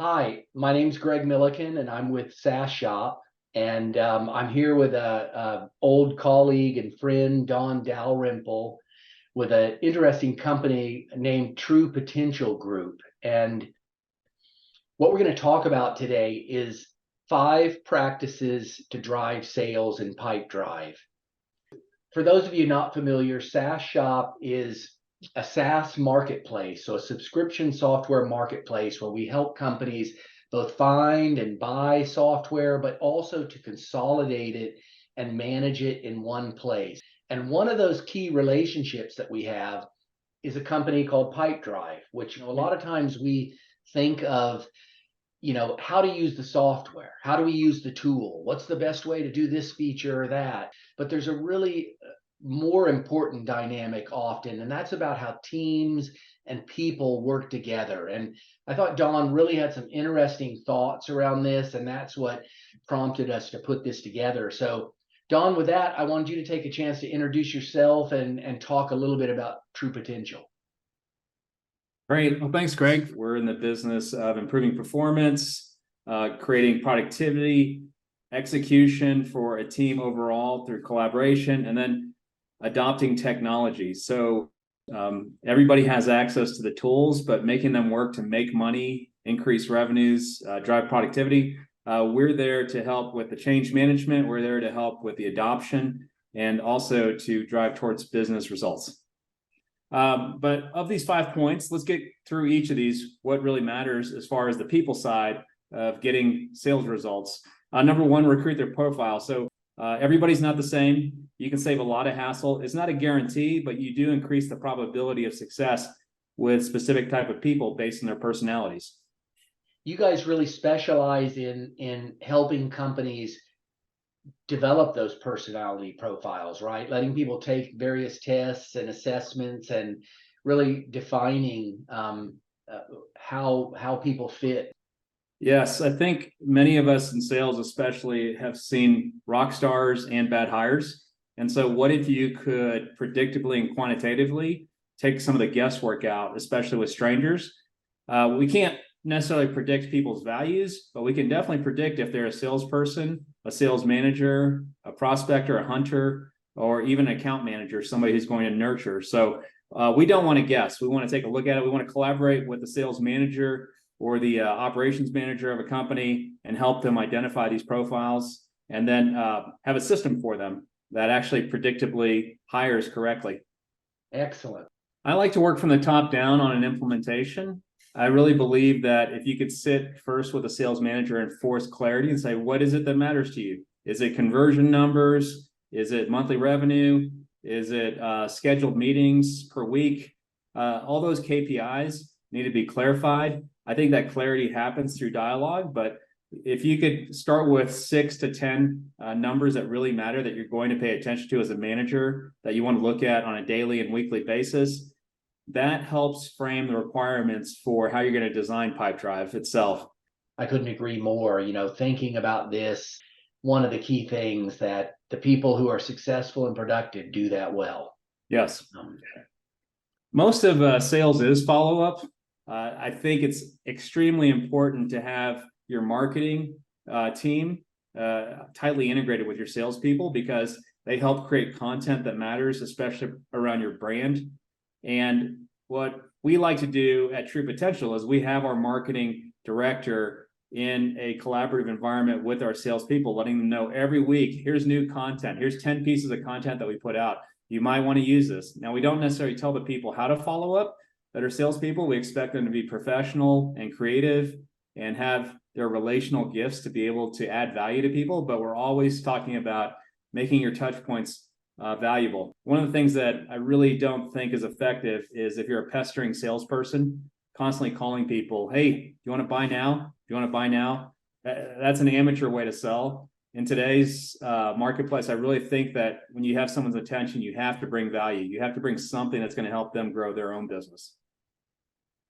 Hi, my name's Greg Milliken, and I'm with SaaShop. And I'm here with a old colleague and friend, Don Dalrymple, with an interesting company named TruPotential Group. And what we're going to talk about today is 5 practices to drive sales in Pipedrive. For those of you not familiar, SaaShop is a SaaS marketplace, so a subscription software marketplace where we help companies both find and buy software, but also to consolidate it and manage it in one place. And one of those key relationships that we have is a company called Pipedrive, which a lot of times we think of, how to use the software, how do we use the tool, what's the best way to do this feature or that. But there's a really more important dynamic often, and that's about how teams and people work together. And I thought Don really had some interesting thoughts around this, and that's what prompted us to put this together. So Don, with that, I wanted you to take a chance to introduce yourself and talk a little bit about TruPotential. Great. Well, thanks, Greg. We're in the business of improving performance, creating productivity, execution for a team overall through collaboration, and then adopting technology. So everybody has access to the tools, but making them work to make money, increase revenues, drive productivity. We're there to help with the change management. We're there to help with the adoption and also to drive towards business results. But of these 5 points, let's get through each of these, what really matters as far as the people side of getting sales results. Number 1, recruit their profile. So everybody's not the same. You can save a lot of hassle. It's not a guarantee, but you do increase the probability of success with specific type of people based on their personalities. You guys really specialize in helping companies develop those personality profiles, right? Letting people take various tests and assessments and really defining how people fit. Yes, I think many of us in sales especially have seen rock stars and bad hires. And so what if you could predictably and quantitatively take some of the guesswork out, especially with strangers? We can't necessarily predict people's values, but we can definitely predict if they're a salesperson, a sales manager, a prospector, a hunter, or even an account manager, somebody who's going to nurture. So we don't want to guess. We want to take a look at it. We want to collaborate with the sales manager or the operations manager of a company and help them identify these profiles and then have a system for them that actually predictably hires correctly. Excellent. I like to work from the top down on an implementation. I really believe that if you could sit first with a sales manager and force clarity and say, what is it that matters to you? Is it conversion numbers? Is it monthly revenue? Is it scheduled meetings per week? All those KPIs need to be clarified. I think that clarity happens through dialogue, but if you could start with 6 to 10 numbers that really matter, that you're going to pay attention to as a manager, that you want to look at on a daily and weekly basis, that helps frame the requirements for how you're going to design Pipedrive itself. I couldn't agree more. Thinking about this, one of the key things that the people who are successful and productive do that well. Yes. Most of sales is follow-up. I think it's extremely important to have your marketing team tightly integrated with your salespeople because they help create content that matters, especially around your brand. And what we like to do at TruPotential is we have our marketing director in a collaborative environment with our salespeople, letting them know every week, here's new content. Here's 10 pieces of content that we put out. You might want to use this. Now, we don't necessarily tell the people how to follow up that are salespeople. We expect them to be professional and creative and have their relational gifts to be able to add value to people. But we're always talking about making your touch points valuable. One of the things that I really don't think is effective is if you're a pestering salesperson, constantly calling people, hey, do you want to buy now? Do you want to buy now? That's an amateur way to sell. In today's marketplace, I really think that when you have someone's attention, you have to bring value. You have to bring something that's going to help them grow their own business.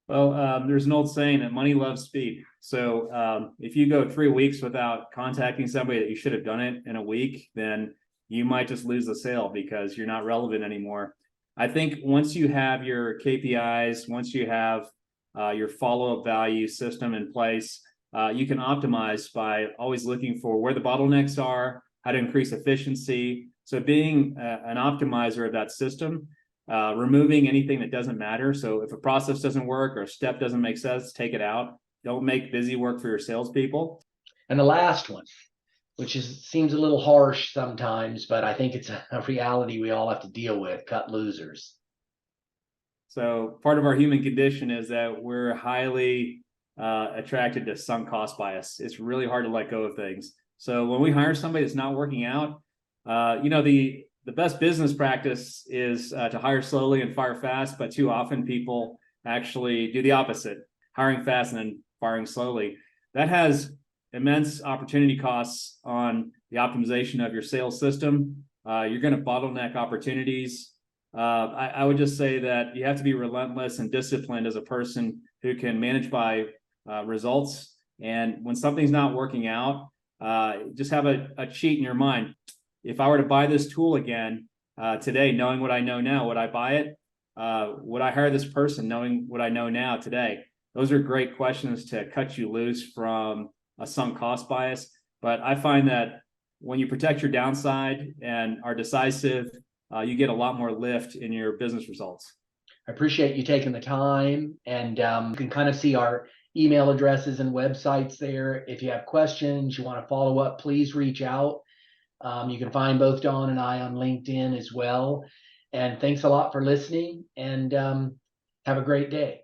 Well, there's an old saying that money loves speed. So if you go 3 weeks without contacting somebody that you should have done it in a week, then you might just lose the sale because you're not relevant anymore. I think once you have your KPIs, once you have your follow-up value system in place, you can optimize by always looking for where the bottlenecks are, how to increase efficiency. So being an optimizer of that system, removing anything that doesn't matter. So if a process doesn't work or a step doesn't make sense, take it out. Don't make busy work for your salespeople. And the last one, which seems a little harsh sometimes, but I think it's a reality we all have to deal with: cut losers. So part of our human condition is that we're highly attracted to sunk cost bias. It's really hard to let go of things. So when we hire somebody that's not working out, the best business practice is to hire slowly and fire fast, but too often people actually do the opposite, hiring fast and then firing slowly. That has immense opportunity costs on the optimization of your sales system. You're going to bottleneck opportunities. I would just say that you have to be relentless and disciplined as a person who can manage by results. And when something's not working out, just have a cheat in your mind. If I were to buy this tool again today, knowing what I know now, would I buy it? Would I hire this person knowing what I know now today? Those are great questions to cut you loose from a sunk cost bias. But I find that when you protect your downside and are decisive, you get a lot more lift in your business results. I appreciate you taking the time, and you can kind of see our email addresses and websites there. If you have questions, you want to follow up, please reach out. You can find both Don and I on LinkedIn as well. And thanks a lot for listening, and have a great day.